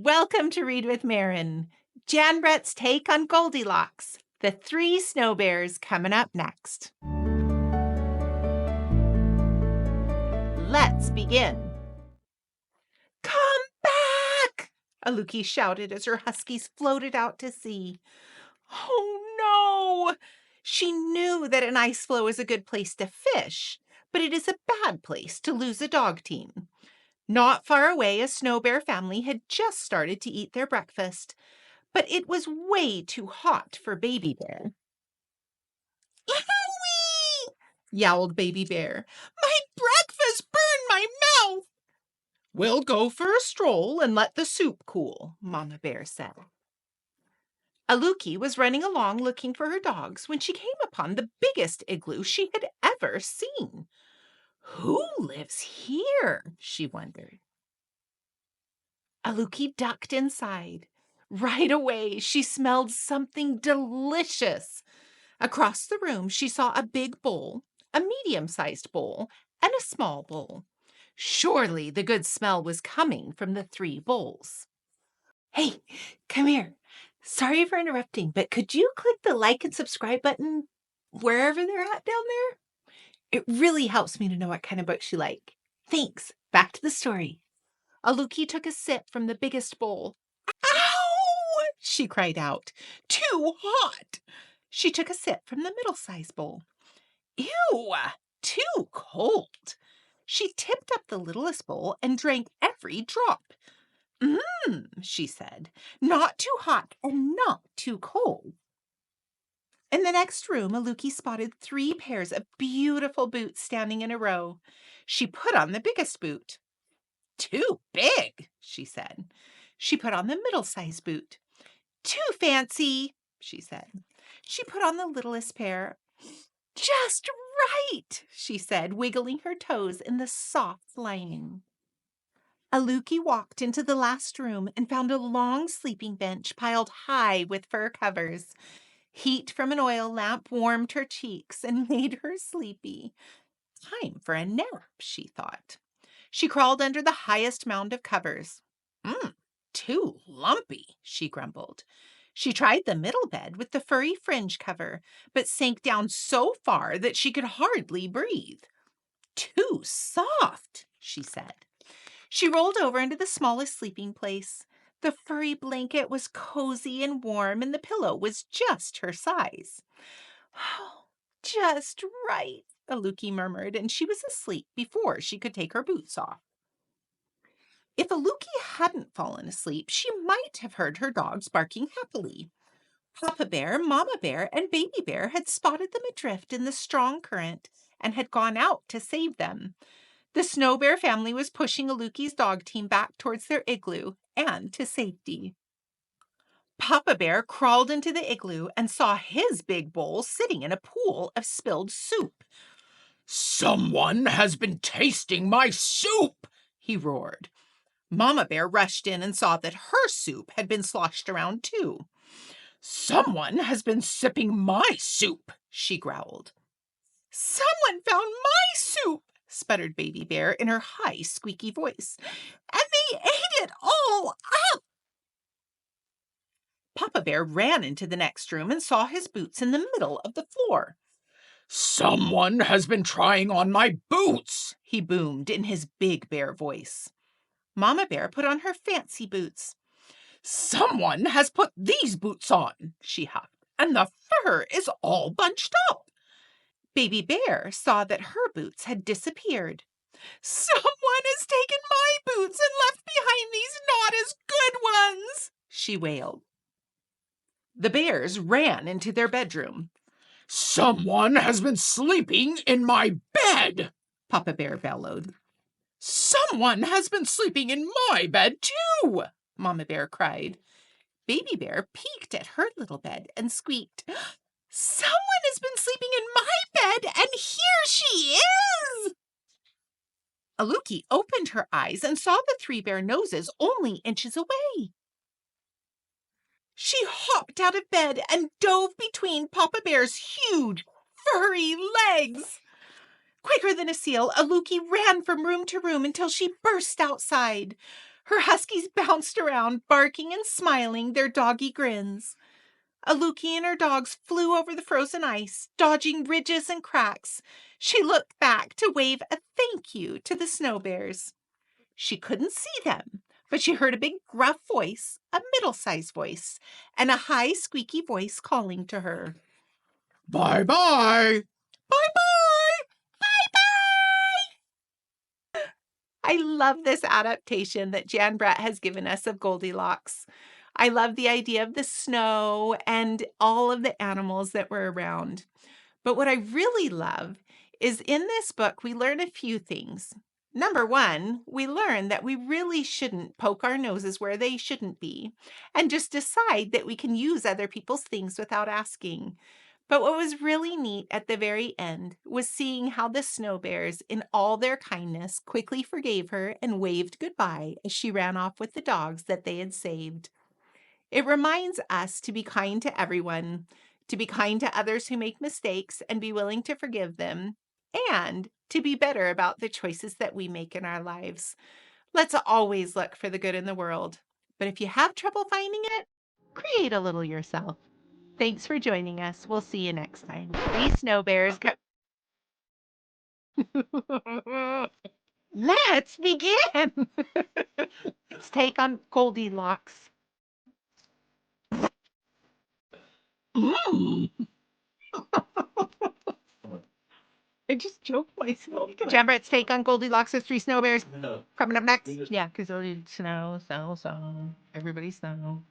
Welcome to Read with Maren. Jan Brett's take on Goldilocks, the 3 snow bears coming up next. Let's begin. Come back! Aloo-ki shouted as her huskies floated out to sea. Oh no! She knew that an ice floe is a good place to fish, but it is a bad place to lose a dog team. Not far away, a snow bear family had just started to eat their breakfast, but it was way too hot for Baby Bear. Owie! Yowled Baby Bear. My breakfast burned my mouth! We'll go for a stroll and let the soup cool, Mama Bear said. Aloo-ki was running along looking for her dogs when she came upon the biggest igloo she had ever seen. Who lives here? She wondered. Aloo-ki ducked inside. Right away, she smelled something delicious. Across the room, she saw a big bowl, a medium-sized bowl, and a small bowl. Surely the good smell was coming from the 3 bowls. Hey, come here. Sorry for interrupting, but could you click the like and subscribe button wherever they're at down there? It really helps me to know what kind of books you like. Thanks. Back to the story. Aloo-ki took a sip from the biggest bowl. Ow! She cried out. Too hot! She took a sip from the middle-sized bowl. Ew! Too cold! She tipped up the littlest bowl and drank every drop. She said. Not too hot and not too cold. In the next room, Aloo-ki spotted 3 pairs of beautiful boots standing in a row. She put on the biggest boot. Too big, she said. She put on the middle-sized boot. Too fancy, she said. She put on the littlest pair. Just right, she said, wiggling her toes in the soft lining. Aloo-ki walked into the last room and found a long sleeping bench piled high with fur covers. Heat from an oil lamp warmed her cheeks and made her sleepy. Time for a nap, she thought. She crawled under the highest mound of covers. Too lumpy, she grumbled. She tried the middle bed with the furry fringe cover, but sank down so far that she could hardly breathe. Too soft, she said. She rolled over into the smallest sleeping place. The furry blanket was cozy and warm, and the pillow was just her size. Oh, just right, Aloo-ki murmured, and she was asleep before she could take her boots off. If Aloo-ki hadn't fallen asleep, she might have heard her dogs barking happily. Papa Bear, Mama Bear, and Baby Bear had spotted them adrift in the strong current and had gone out to save them. The Snow Bear family was pushing Aloo-ki's dog team back towards their igloo and to safety. Papa Bear crawled into the igloo and saw his big bowl sitting in a pool of spilled soup. Someone has been tasting my soup, he roared. Mama Bear rushed in and saw that her soup had been sloshed around too. Someone has been sipping my soup, she growled. Someone found my soup, sputtered Baby Bear in her high, squeaky voice, and they ate it all up. Papa Bear ran into the next room and saw his boots in the middle of the floor. Someone has been trying on my boots, he boomed in his big bear voice. Mama Bear put on her fancy boots. Someone has put these boots on, she huffed, and the fur is all bunched up. Baby Bear saw that her boots had disappeared. Someone has taken my boots and left behind these not as good ones, she wailed. The bears ran into their bedroom. Someone has been sleeping in my bed, Papa Bear bellowed. Someone has been sleeping in my bed too, Mama Bear cried. Baby Bear peeked at her little bed and squeaked. Someone has been sleeping in my bed, and here she is! Aloo-ki opened her eyes and saw the 3 bear noses only inches away. She hopped out of bed and dove between Papa Bear's huge, furry legs. Quicker than a seal, Aloo-ki ran from room to room until she burst outside. Her huskies bounced around, barking and smiling their doggy grins. Aloo-ki and her dogs flew over the frozen ice, dodging ridges and cracks. She looked back to wave a thank you to the snow bears. She couldn't see them, but she heard a big gruff voice, a middle-sized voice, and a high squeaky voice calling to her. Bye-bye! Bye-bye! Bye-bye! I love this adaptation that Jan Brett has given us of Goldilocks. I love the idea of the snow and all of the animals that were around. But what I really love is in this book, we learn a few things. Number one, we learn that we really shouldn't poke our noses where they shouldn't be and just decide that we can use other people's things without asking. But what was really neat at the very end was seeing how the snow bears, in all their kindness, quickly forgave her and waved goodbye as she ran off with the dogs that they had saved. It reminds us to be kind to everyone, to be kind to others who make mistakes and be willing to forgive them, and to be better about the choices that we make in our lives. Let's always look for the good in the world. But if you have trouble finding it, create a little yourself. Thanks for joining us. We'll see you next time. 3 snow bears. Let's begin. Let's take on Goldilocks. I just choked myself. Remember, it's take on Goldilocks with 3 snow bears. Coming up next. Yeah, because it'll snow. Everybody snow.